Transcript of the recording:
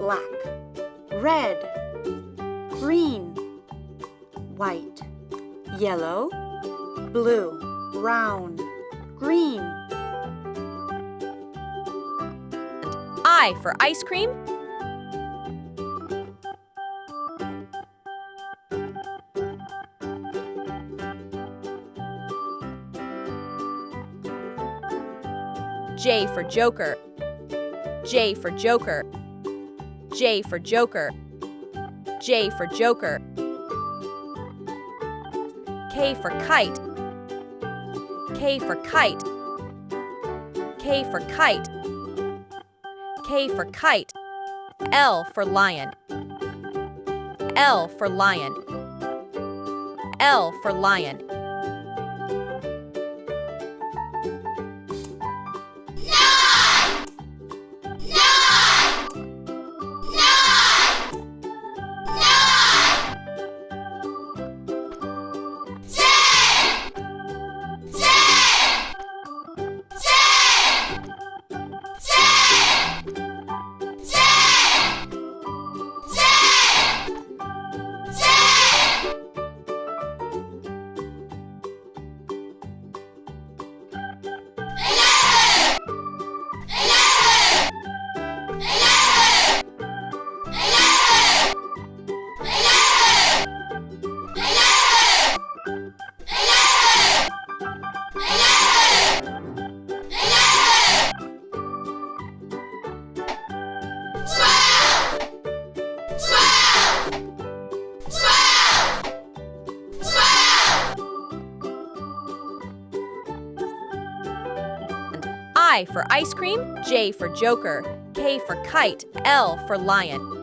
black, red, green, white, yellow, blue, brown, green. I for ice cream. J for joker. J for joker. J for joker. J for joker. K for kite. K for kite. K for kite. K for kite. L for lion. L for lion. L for lion. I for ice cream, J for joker, K for kite, L for lion.